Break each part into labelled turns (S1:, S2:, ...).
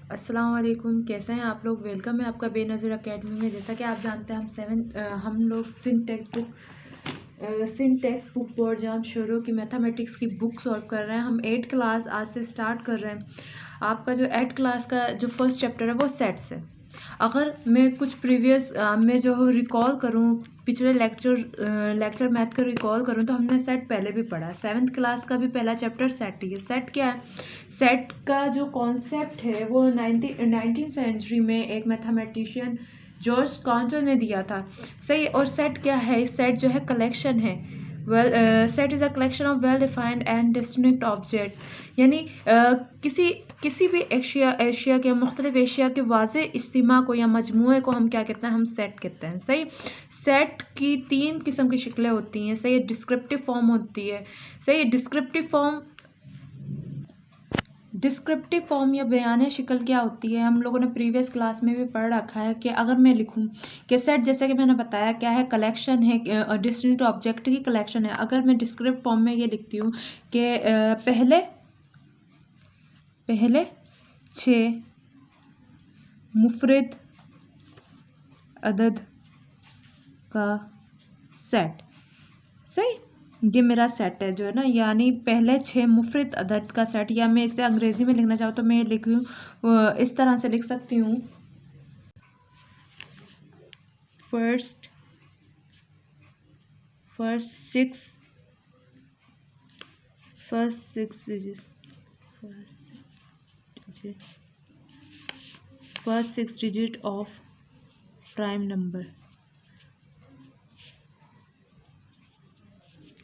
S1: अस्सलाम वालेकुम, कैसे हैं आप लोग। वेलकम है आपका बेनज़ीर एकेडमी में। जैसा कि आप जानते हैं हम लोग सिंटेक्स बुक बोर्ड जहाँ शुरू की मैथमेटिक्स की बुक सॉल्व कर रहे हैं। हम 8 क्लास आज से स्टार्ट कर रहे हैं। आपका जो 8 क्लास का जो फर्स्ट चैप्टर है वो सेट्स है। अगर मैं कुछ प्रीवियस में जो रिकॉल करूँ, पिछले लेक्चर मैथ का रिकॉल करूँ तो हमने सेट पहले भी पढ़ा। 7th क्लास का भी पहला चैप्टर सेट ही है। सेट क्या है? सेट का जो कॉन्सेप्ट है वो 19th सेंचुरी में एक मैथमेटिशियन जॉर्ज कांटो ने दिया था। सही। और सेट क्या है? सेट जो है कलेक्शन है। Set is a collection of well defined and distinct object, यानी किसी भी एशिया के मुख्तलिफ एशिया के वाज़े इज्तिमा को या मजमूए को हम क्या कहते हैं? हम सेट कहते हैं। सही। सेट की 3 किस्म की शक्लें होती हैं। सही। डिस्क्रिप्टिव फॉर्म होती है। सही। डिस्क्रिप्टिव फॉर्म या बयानी शक्ल क्या होती है? हम लोगों ने प्रीवियस क्लास में भी पढ़ रखा है कि अगर मैं लिखूं कि सेट, जैसे कि मैंने बताया क्या है, कलेक्शन है, डिस्टिंक्ट ऑब्जेक्ट की कलेक्शन है। अगर मैं डिस्क्रिप्टिव फॉर्म में ये लिखती हूँ कि पहले 6 मुफरद अदद का सेट। सही। ये मेरा सेट है जो है ना, यानी पहले 6 मुफरद अदद का सेट। या मैं इसे अंग्रेज़ी में लिखना चाहूँ तो मैं लिखूँ, इस तरह से लिख सकती हूँ। First 6 digit of prime number.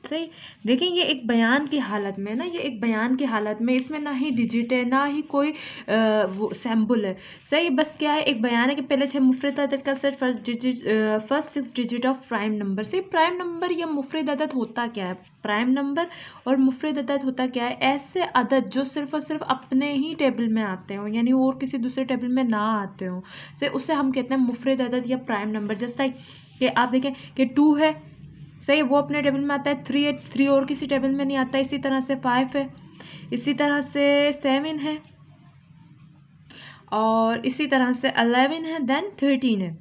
S1: सही। देखिए ये एक बयान की हालत में ना, ये एक बयान की हालत में, इसमें ना ही डिजिट है ना ही कोई वो सैम्बल है। सही। बस क्या है, एक बयान है कि पहले 6 मुफरद अदद का set, first 6 digit of prime number. सही। प्राइम नंबर या मुफरद अदद होता क्या है? प्राइम नंबर और मुफरद अदद होता क्या है? ऐसे अदद जो सिर्फ और सिर्फ अपने ही टेबल में आते हों, यानी और किसी दूसरे टेबल में ना आते हों, सही, उसे हम कहते हैं मुफरद अदद या प्राइम नंबर। जैसा कि आप देखें कि 2 है, सही, वो अपने टेबल में आता है। 3 है, 3 और किसी टेबल में नहीं आता। इसी तरह से 5 है, इसी तरह से 7 है, और इसी तरह से 11 है, देन 13 है।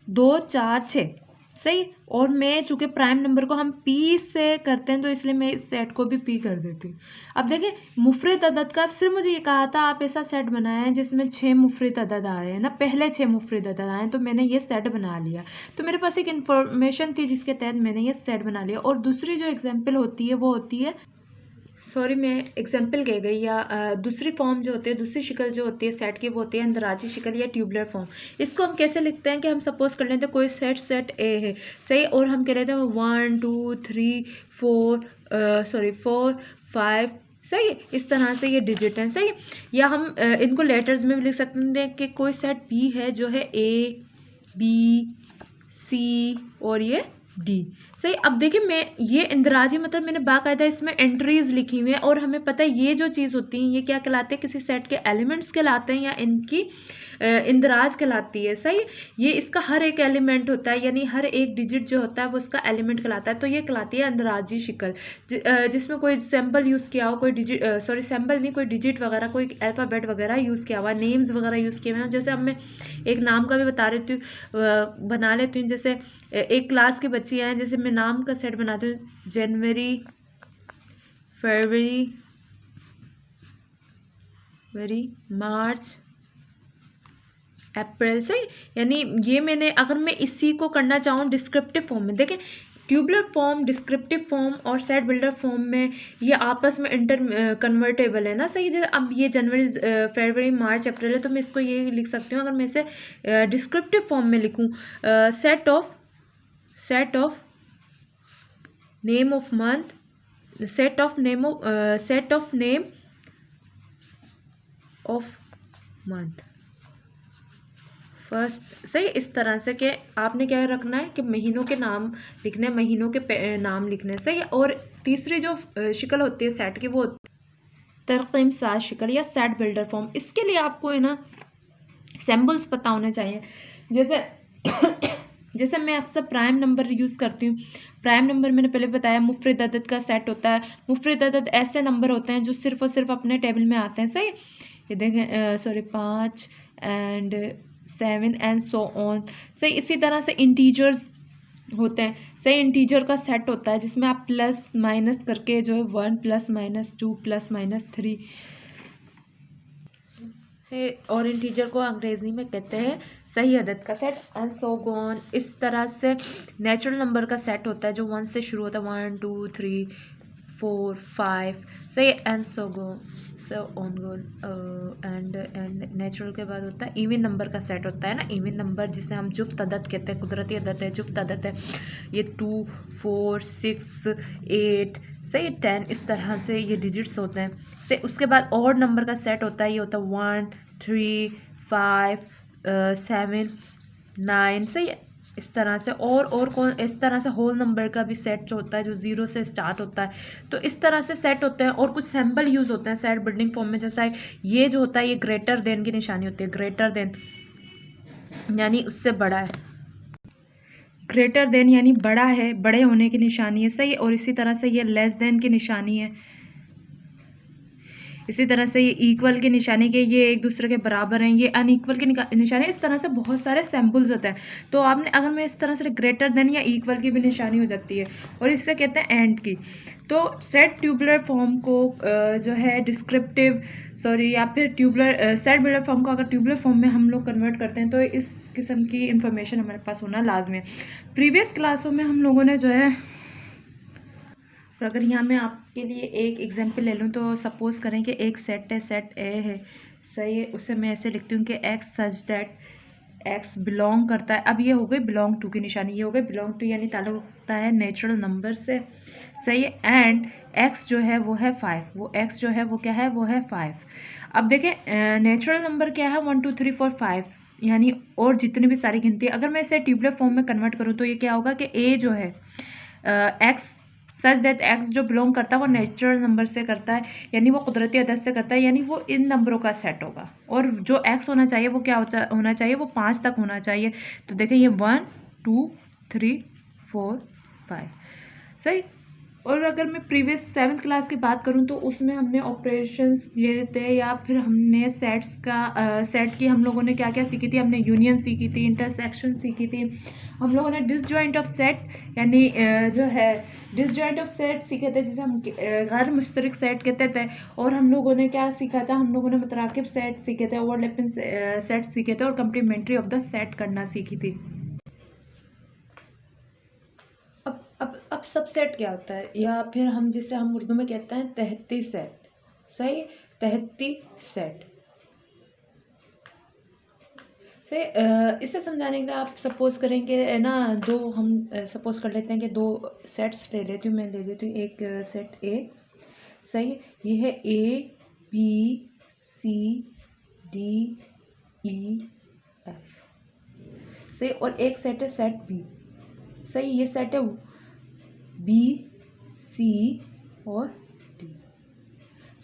S1: 2 4 6। सही। और मैं चूँकि प्राइम नंबर को हम पी से करते हैं तो इसलिए मैं इस सेट को भी पी कर देती हूँ। अब देखिए मुफरद अदद का, सिर्फ मुझे ये कहा था आप ऐसा सेट बनाएं जिसमें 6 मुफरद अदद आ रहे हैं ना, पहले 6 मुफरद अदद आए, तो मैंने ये सेट बना लिया। तो मेरे पास एक इन्फॉर्मेशन थी जिसके तहत मैंने ये सेट बना लिया। और दूसरी जो एग्जाम्पल होती है वो होती है, सॉरी मैं एग्जाम्पल कह गई, या दूसरी फॉर्म जो होती है, दूसरी शक्ल जो होती है सेट की, वो होती है अंदराजी शक्ल या ट्यूबुलर फॉर्म। इसको हम कैसे लिखते हैं कि हम सपोज कर लेते हैं कोई सेट ए है, सही, और हम कह रहे थे 1 2 3 4 5, सही। इस तरह से ये डिजिट हैं। सही। या हम इनको लेटर्स में भी लिख सकते हैं कि कोई सेट बी है जो है ए बी सी और ये डी। सही। अब देखिए मैं ये इंदराजी मतलब मैंने बाकायदा इसमें एंट्रीज लिखी हुई हैं, और हमें पता है ये जो चीज़ होती है ये क्या कहलाते हैं? किसी सेट के एलिमेंट्स कहलाते हैं, या इनकी इंदराज कहलाती है। सही। ये इसका हर एक एलिमेंट होता है, यानी हर एक डिजिट जो होता है वो उसका एलिमेंट कहलाता है। तो ये कहलाती है अंदराजी शक्ल, जिसमें कोई सैम्बल यूज़ किया हो, कोई डिजिट, सॉरी सैम्बल नहीं, कोई डिजिट वगैरह, कोई अल्फ़ाबेट वगैरह यूज़ किया हुआ, नेम्स वगैरह यूज़ किए हुए हैं। जैसे अब मैं एक नाम का भी बता रही हूँ, बना लेती हूँ। जैसे एक क्लास की बच्ची हैं, जैसे मैं नाम का सेट बनाती हूँ, जनवरी फरवरी मार्च अप्रैल। से यानी ये मैंने, अगर मैं इसी को करना चाहूँ डिस्क्रिप्टिव फॉर्म में, देखें ट्यूबुलर फॉर्म, डिस्क्रिप्टिव फॉर्म और सेट बिल्डर फॉर्म में ये आपस में कन्वर्टेबल है ना। सही। जैसे अब ये जनवरी फरवरी मार्च अप्रैल है, तो मैं इसको ये लिख सकती हूँ, अगर मैं इसे डिस्क्रिप्टिव फॉर्म में लिखूँ, set of name of month, set of name of month first. सही। इस तरह से कि आपने क्या रखना है कि महीनों के नाम लिखने, महीनों के नाम लिखने। सही। और तीसरी जो शक्ल होती है सेट की, वो तरकीम साज शक्ल या सेट बिल्डर फॉर्म। इसके लिए आपको है ना सैम्बल्स पता होने चाहिए। जैसे मैं अक्सर प्राइम नंबर यूज़ करती हूँ। प्राइम नंबर मैंने पहले बताया मुफरद अदद का सेट होता है। मुफरद अदद ऐसे नंबर होते हैं जो सिर्फ और सिर्फ अपने टेबल में आते हैं। सही। ये देखें, sorry 5 and 7 and so on. सही इसी तरह से इंटीजर्स होते हैं। सही इंटीजर का सेट होता है जिसमें आप प्लस माइनस करके जो है 1 प्लस माइनस 2 प्लस माइनस 3, और इंटीजर को अंग्रेजी में कहते हैं सही अदद का सेट एंड सो गॉन। इस तरह से नेचुरल नंबर का सेट होता है जो 1 से शुरू होता है, 1 2 3 4 5, सही and so gone, so on gone. And natural के बाद होता है इवन नंबर का सेट होता है ना, इवन नंबर जिसे हम जुफ्त अदद कहते हैं, कुदरती अदद है, जुफ्त अदद है। ये 2 4 6 8 सही 10, इस तरह से ये डिजिट्स होते हैं। से उसके बाद ऑड नंबर का सेट होता है, ये होता है 1 3 5 7 9, सही है। इस तरह से और कौन इस तरह से होल नंबर का भी सेट जो होता है जो 0 से स्टार्ट होता है। तो इस तरह से सेट होते हैं और कुछ सैम्पल यूज़ होते हैं सेट बिल्डिंग फॉर्म में। जैसा ये जो होता है ये ग्रेटर देन की निशानी होती है, ग्रेटर देन यानी उससे बड़ा है, ग्रेटर देन यानी बड़ा है, बड़े होने की निशानी है, सही। और इसी तरह से ये लेस देन की निशानी है, इसी तरह से ये इक्वल की निशानी के ये एक दूसरे के बराबर हैं, ये अनइक्वल की निशानी। इस तरह से बहुत सारे सैम्पल्स होते हैं। तो आपने अगर मैं इस तरह से ग्रेटर देन या इक्वल की भी निशानी हो जाती है और इससे कहते हैं एंड की। तो सेट ट्यूबुलर फॉर्म को जो है डिस्क्रिप्टिव या फिर ट्यूबुलर सेट बिल्डर फॉर्म को अगर ट्यूबुलर फॉर्म में हम लोग कन्वर्ट करते हैं तो इस किस्म की इंफॉर्मेशन हमारे पास होना लाजमी है। प्रीवियस क्लासों में हम लोगों ने जो है, अगर यहाँ मैं आपके लिए एक एग्जांपल ले लूँ तो सपोज़ करें कि एक सेट है, सेट ए है, सही है। उसे मैं ऐसे लिखती हूँ कि x such that x belong करता है। अब ये हो गई बिलोंग टू की निशानी, ये हो गई बिलोंग टू यानी ताल्लुक़ रखता है नेचुरल नंबर से, सही है। एंड एक्स जो है वो है 5, वो एक्स जो है वो क्या है, वो है 5। अब देखें नेचुरल नंबर क्या है, 1 2 3 4 5 यानी और जितनी भी सारी गिनती। अगर मैं इसे ट्यूबुलर फॉर्म में कन्वर्ट करूँ तो ये क्या होगा कि ए जो है एक्स सच दैट एक्स जो बिलोंग करता है वो नेचुरल नंबर से करता है, यानी वो कुदरती अदद से करता है, यानी वो इन नंबरों का सेट होगा। और जो एक्स होना चाहिए वो क्या होना चाहिए, वो 5 तक होना चाहिए। तो देखें ये 1 2 3 4 5, सही। और अगर मैं प्रीवियस 7th क्लास की बात करूं तो उसमें हमने ऑपरेशंस लिए थे या फिर हमने सेट्स का सेट की हम लोगों ने क्या क्या सीखी थी, हमने यूनियन सीखी थी, इंटरसेक्शन सीखी थी, हम लोगों ने डिसजॉइंट ऑफ सेट यानी जो है डिसजॉइंट ऑफ सेट सीखे थे जिसे हम गैर मुश्तरक सेट कहते थे। और हम लोगों ने क्या सीखा था, हम लोगों ने मुतराकिब सेट सीखे थे, ओवरलैपिंग सेट सीखे थे और कम्प्लीमेंट्री ऑफ द सेट करना सीखी थी। अब सबसेट क्या होता है, या फिर हम जिसे हम उर्दू में कहते हैं तहती सेट, सही, तहती सेट से। इसे समझाने के लिए आप सपोज करेंगे ना, दो हम सपोज कर लेते हैं कि दो सेट्स ले लेती हूँ, मैं ले लेती हूँ एक सेट ए, सही। ये है A B C D E F, सही। और एक सेट है सेट बी, सही। ये सेट है बी सी और डी,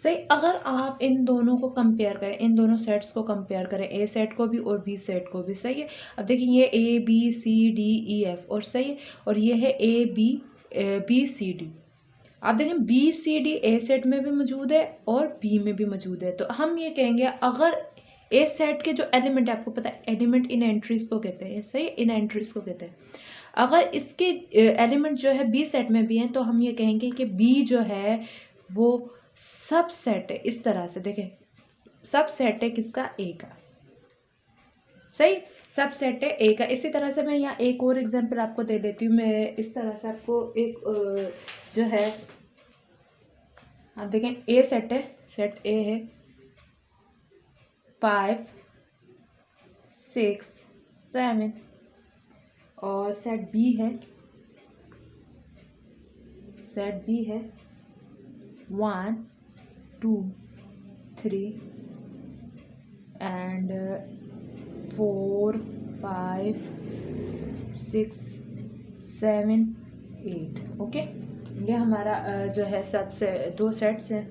S1: सही। अगर आप इन दोनों को कंपेयर करें, इन दोनों सेट्स को कंपेयर करें, ए सेट को भी और बी सेट को भी, सही है। अब देखिए ये A B C D E F और सही है, और ये है ए बी सी डी। आप देखें B C D A set में भी मौजूद है और बी में भी मौजूद है। तो हम ये कहेंगे अगर ए सेट के जो एलिमेंट है, आपको पता है एलिमेंट इन एंट्रीज को कहते हैं, सही, इन एंट्रीज को कहते हैं। अगर इसके एलिमेंट जो है बी सेट में भी हैं तो हम ये कहेंगे कि बी जो है वो सब सेट है। इस तरह से देखें सब सेट है किसका, ए का, सही, सब सेट है ए का। इसी तरह से मैं यहाँ एक और एग्जांपल आपको दे देती हूँ। मैं इस तरह से आपको एक जो है आप देखें ए सेट है, सेट ए है 5 6 7, और सेट बी है 1 2 3 एंड 4 5 6 7 8, ओके। ये हमारा जो है सबसे दो सेट्स हैं,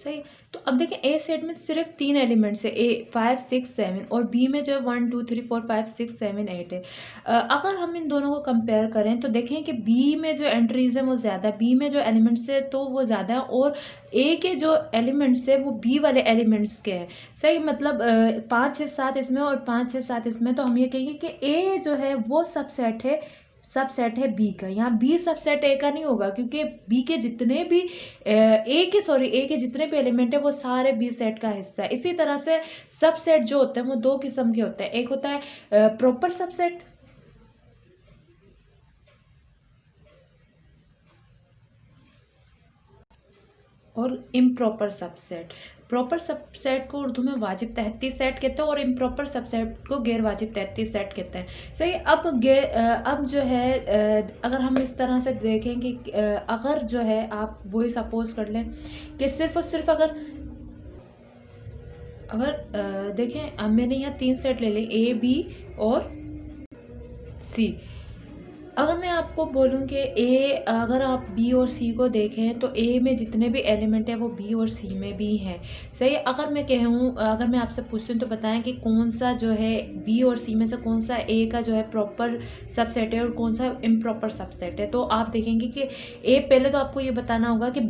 S1: सही। तो अब देखें ए सेट में सिर्फ 3 एलिमेंट्स है, ए 5 6 7, और बी में जो है 1 2 3 4 5 6 7 8 है। अगर हम इन दोनों को कंपेयर करें तो देखें कि बी में जो एंट्रीज है वो ज़्यादा, बी में जो एलिमेंट्स है तो वो ज़्यादा है, और ए के जो एलिमेंट्स है वो बी वाले एलिमेंट्स के हैं। सही, मतलब 5 6 7 इसमें और 5 6 7 इसमें, तो हम ये कहेंगे कि ए जो है वो सबसेट है बी का। यहाँ बी सबसेट ए का नहीं होगा, क्योंकि बी के जितने भी ए के जितने भी एलिमेंट है वो सारे बी सेट का हिस्सा है। इसी तरह से सबसेट जो होते हैं वो दो किस्म के होते हैं, एक होता है प्रॉपर सबसेट, और इम्प्रॉपर सबसेट। प्रॉपर सबसेट को उर्दू में वाजिब तहती सेट कहते हैं, और इम्प्रॉपर सबसेट को गैर वाजिब तहती सेट कहते हैं। सही। अब जो है अगर हम इस तरह से देखें कि अगर जो है आप वही सपोज कर लें कि सिर्फ और सिर्फ अगर देखें, मैंने यहाँ 3 सेट ले ली, ए बी और सी। अगर मैं आपको बोलूं कि अगर आप बी और सी को देखें तो ए में जितने भी एलिमेंट है वो बी और सी में भी हैं। सही। अगर मैं आपसे पूछती हूँ तो बताएं कि कौन सा जो है बी और सी में से कौन सा ए का जो है प्रॉपर सबसेट है और कौन सा इम्प्रॉपर सबसेट है, तो आप देखेंगे कि पहले तो आपको ये बताना होगा कि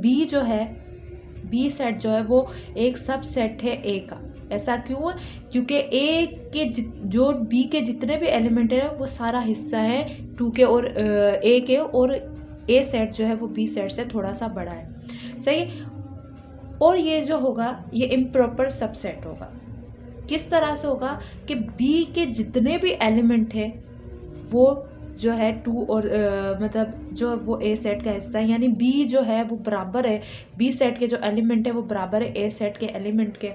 S1: बी सेट जो है वो एक सबसेट है ए का। ऐसा क्यों है? क्योंकि जो बी के जितने भी एलिमेंट है वो सारा हिस्सा है 2 के और ए के, और ए सेट जो है वो बी सेट से थोड़ा सा बड़ा है। सही। और ये जो होगा ये इम्प्रॉपर सबसेट होगा। किस तरह से होगा कि बी के जितने भी एलिमेंट है वो जो है 2 और मतलब जो वो ए सेट का हिस्सा है, यानी बी जो है वो बराबर है, बी सेट के जो एलिमेंट है वो बराबर है ए सेट के एलिमेंट के।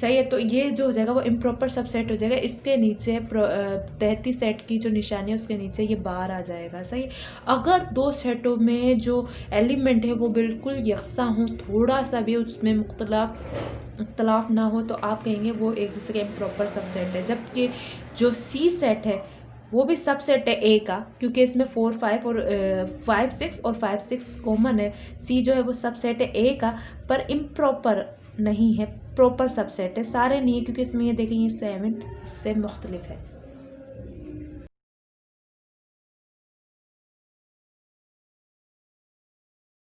S1: सही है। तो ये जो हो जाएगा वो इम्प्रॉपर सबसेट हो जाएगा। इसके नीचे तहती सेट की जो निशानी है उसके नीचे ये बार आ जाएगा। सही। अगर दो सेटों में जो एलिमेंट है वो बिल्कुल यकसा हो, थोड़ा सा भी उसमें इख्तलाफ ना हो, तो आप कहेंगे वो एक दूसरे का इम्प्रॉपर सबसेट है। जबकि जो सी सेट है वो भी सबसेट है ए का, क्योंकि इसमें 4 5 और 5 6 और 5 6 कॉमन है। सी जो है वो सबसेट है ए का, पर इम्प्रॉपर नहीं है, प्रॉपर सबसेट है। सारे नहीं है, क्योंकि इसमें ये देखें ये 7 से मुख्तलिफ है।